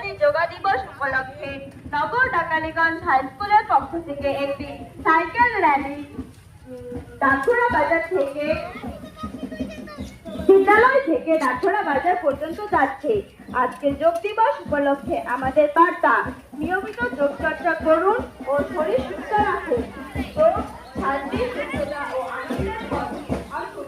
আন্তর্জাতিক যোগা দিবস উপলক্ষে নগর ডাকালিগঞ্জ হাই স্কুলের পক্ষ থেকে একটি সাইকেল র্যালি ডাকঘোড়া বাজার থেকে বিদ্যালয় থেকে ডাকঘোড়া বাজার পর্যন্ত যাচ্ছে। আজকে যোগ দিবস উপলক্ষে আমাদের বার্তা, নিয়মিত যোগ চর্চা করুন ও শরীর সুস্থ রাখুন। যোগ শান্তি, সুস্থতা ও আনন্দের পথে আসুন।